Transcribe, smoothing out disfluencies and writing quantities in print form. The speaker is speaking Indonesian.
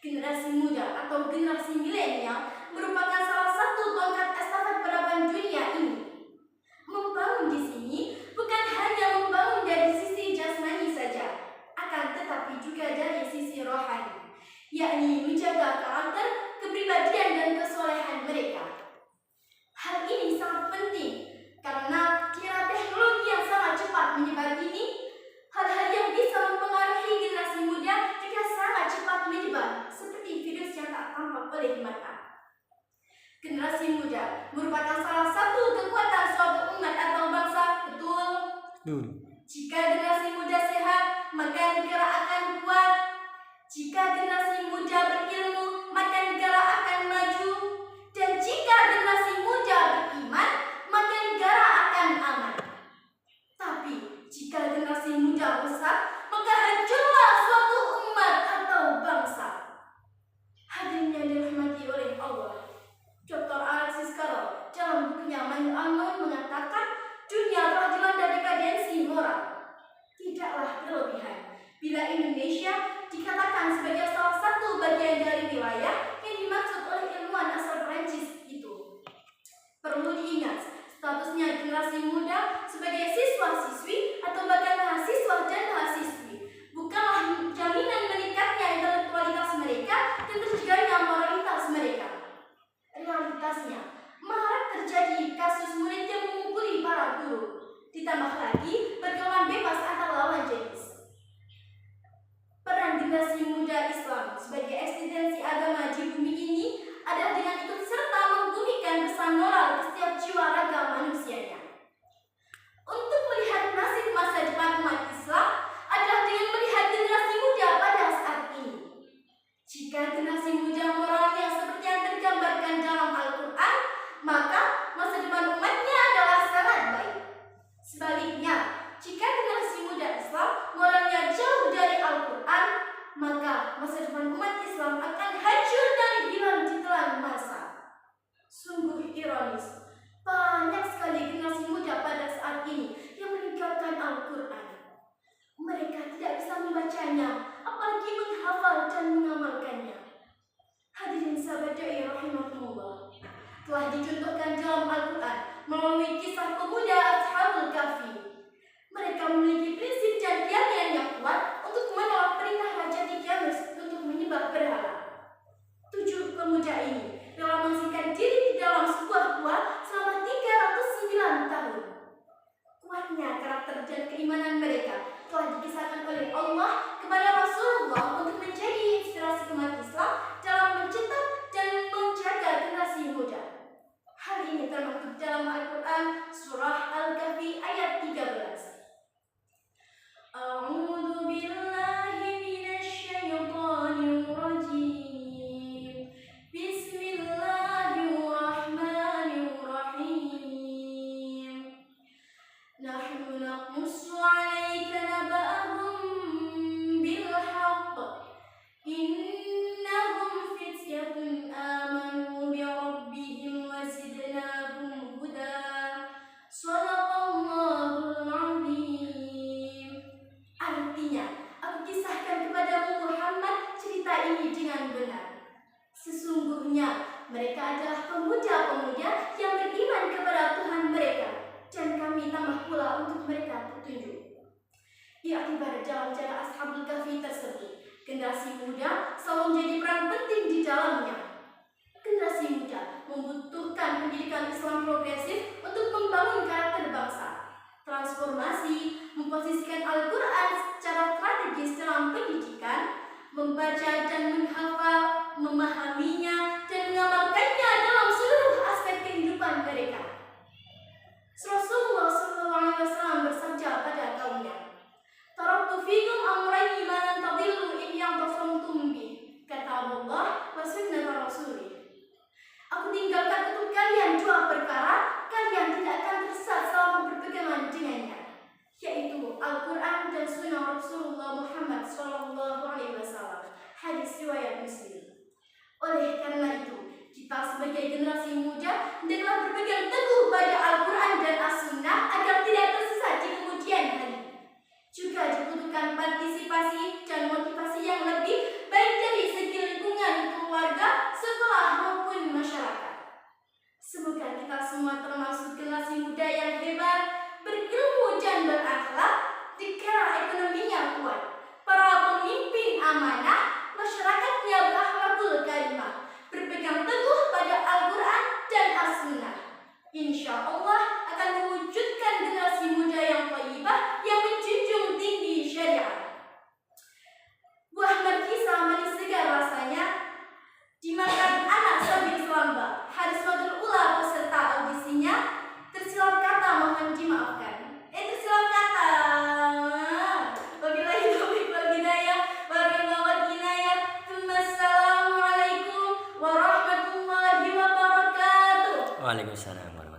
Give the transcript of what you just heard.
Generasi muda atau generasi milenial merupakan salah satu tongkat estafet peradaban dunia ini. Membangun di sini bukan hanya membangun dari sisi jasmani saja, akan tetapi juga dari sisi rohani, yakni menjaga karakter, kepribadian dan kesolehan mereka. Hal ini sangat penting karena di era teknologi yang sangat cepat menyebar ini, hal-hal yang bisa mempengaruhi generasi muda juga sangat cepat menyebar, seperti virus yang tak tampak oleh mata. Generasi muda merupakan salah satu kekuatan suatu umat atau bangsa, betul? Jika generasi muda sehat, maka negara akan kuat. Jika generasi muda berilmu, maka negara akan maju. Dan jika generasi muda beriman, maka negara akan aman. Tapi jika generasi muda rusak, maka hancurlah suatu umat atau bangsa. Hadirin yang dirahmati oleh Allah, Dr. Alexis Carrel dalam bukunya Mind Unknown mengatakan dunia telah dilanda dekadensi moral. Tidaklah berlebihan bila Indonesia dikatakan sebagai salah satu bagian dari wilayah yang dimaksud oleh ilmuwan asal Prancis itu. Perlu diingat, statusnya generasi muda sebagai siswa-siswi atau bahkan mahasiswa dan mahasiswi bukanlah jaminan meningkatnya intelektualitas mereka dan terjaganya moralitas mereka. Realitasnya, marak terjadi kasus murid yang memukuli para guru, ditambah lagi pergaulan bebas antar lawan jenis. Peran generasi muda Islam sebagai eksistensi agama di bumi ini adalah dengan ikut serta membumikan pesan moral ke setiap jiwa raga manusianya. Untuk melihat nasib masa depan umat Islam adalah dengan melihat generasi muda pada saat ini. Jika generasi muda moralnya seperti yang tergambarkan dalam Al-Quran, maka masa depan umatnya adalah sangat baik. Sebaliknya, jika generasi muda Islam moralnya jauh dari Al-Quran, maka masa depan umat Islam akan hancur dan hilang di telan masa. Sungguh ironis, banyak sekali generasi muda pada saat ini yang meninggalkan Al-Quran. Mereka tidak bisa membacanya, apalagi menghafal dan mengamalkannya. Hadirin sahabat dai rahimahumullah, telah dicontohkan dalam Al-Quran melalui kisah pemuda Ashabul Kahfi. Mereka memiliki prinsip dan keyakinan yang kuat untuk menolak perintah Raja Tigranes untuk menyembah berhala. 7 pemuda ini rela mengasingkan diri di dalam sebuah gua selama 309 tahun. Kuatnya karakter dan keimanan mereka telah dikisahkan oleh Allah kepada Rasulullah untuk menjadi inspirasi umat Islam dalam mencetak dan menjaga generasi muda. Hal ini termaktub dalam Al-Quran surah Al-Kahfi ayat 13. A'udzu billahi minasyaitonir rajim. Bismillahirrahmanirrahim. Nahnu naqussu 'alaika naba'ahum bil haqq. Innahum fityatun amanu bi rabbihim wa zidnahum huda. Shadaqallahul 'azim. Artinya, aku kisahkan kepadamu Muhammad cerita ini dengan benar. Sesungguhnya mereka adalah pemuda-pemuda yang beriman kepada Tuhan mereka, dan kami tambah pula untuk mereka petunjuk. I'tibar dalam cara Ashabul Kahfi tersebut, generasi muda selalu menjadi peran penting di dalamnya. Generasi muda membutuhkan pendidikan Islam progresif untuk membangun karakter bangsa. Transformasi memposisikan Al-Quran secara strategis dalam pendidikan, membaca dan menghafal, memahaminya dan mengamalkannya dalam seluruh aspek kehidupan mereka. Rasulullah SAW dua perkara kalian tidak akan tersesat selama berpegangan dengannya, yaitu Al-Quran dan Sunnah Rasulullah Muhammad SAW. Hadis riwayat Muslim. Oleh karena itu, kita sebagai generasi muda hendaklah berpegang teguh pada Al-Quran dan As-Sunnah agar tidak tersesat di kemudian hari. Juga dibutuhkan partisipasi dan motivasi yang lebih baik dari segi lingkungan, keluarga, sekolah maupun masyarakat. Semoga kita semua termasuk generasi muda yang hebat, berilmu dan berakhlak, dikira ekonominya kuat, para pemimpin amanah, masyarakatnya berakhlakul karimah, berpegang teguh pada Al-Quran dan As-Sunnah. Insya Allah akan mewujudkan generasi muda yang thayyibah yang menjunjung tinggi syariat. Buah markisa manis segar rasanya, dimakan anak sambil selamba. Hadis matur ula peserta audisinya, tersilap kata mohon dimaafkan. Tersilap kata. Wabillahi taufiq wal hidayah. Wassalamualaikum warahmatullahi wabarakatuh. Waalaikumsalam.